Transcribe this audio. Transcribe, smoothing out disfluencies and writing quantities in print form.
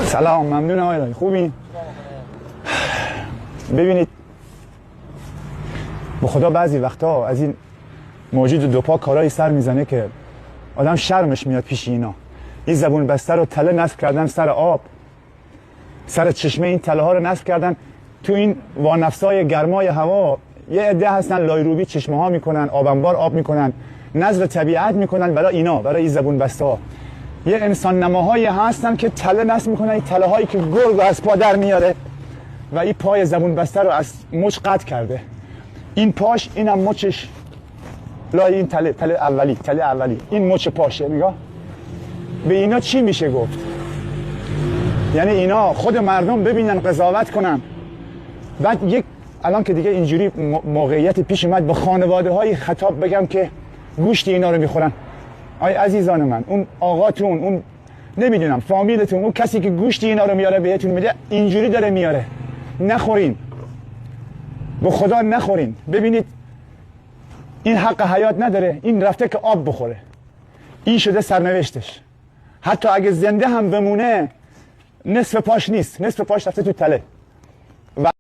سلام، ممنون آقای الهی. خوبین؟ ببینید به خدا بعضی وقتا از این موجود دو پا کارایی سر میزنه که آدم شرمش میاد پیش اینا. این زبون بسته رو تله نصب کردن سر آب، سر چشمه این تله ها رو نصب کردن تو این وانفسای گرمای هوا. یه عده هستن لایروبی چشمه ها میکنن، آب انبار آب میکنن، نظر طبیعت میکنن برای اینا، برای این زبون بسته ها. یه انسان نماهایی هستن که تله نصب میکنن، این تله هایی که گرگ از پا در میاره و این پای زبون بسته رو از مچ قطع کرده. این پاش، اینم مچش لای این تله اولی این مچ پاشه. نگاه به اینا چی میشه گفت؟ یعنی اینا خود مردم ببینن، قضاوت کنن. بعد یک الان که دیگه اینجوری موقعیت پیش اومد، با خانواده های خطاب بگم که گوشت اینا رو میخورن. آی عزیزان من، اون آقاتون، اون نمیدونم فامیلتون، اون کسی که گوشت اینا رو میاره بهتون میده، اینجوری داره میاره. نخورین، به خدا نخورین. ببینید این حق حیات نداره، این رفته که آب بخوره. این شده سرنوشتش. حتی اگه زنده هم بمونه نصف پاش نیست، نصف پاش رفته تو تله.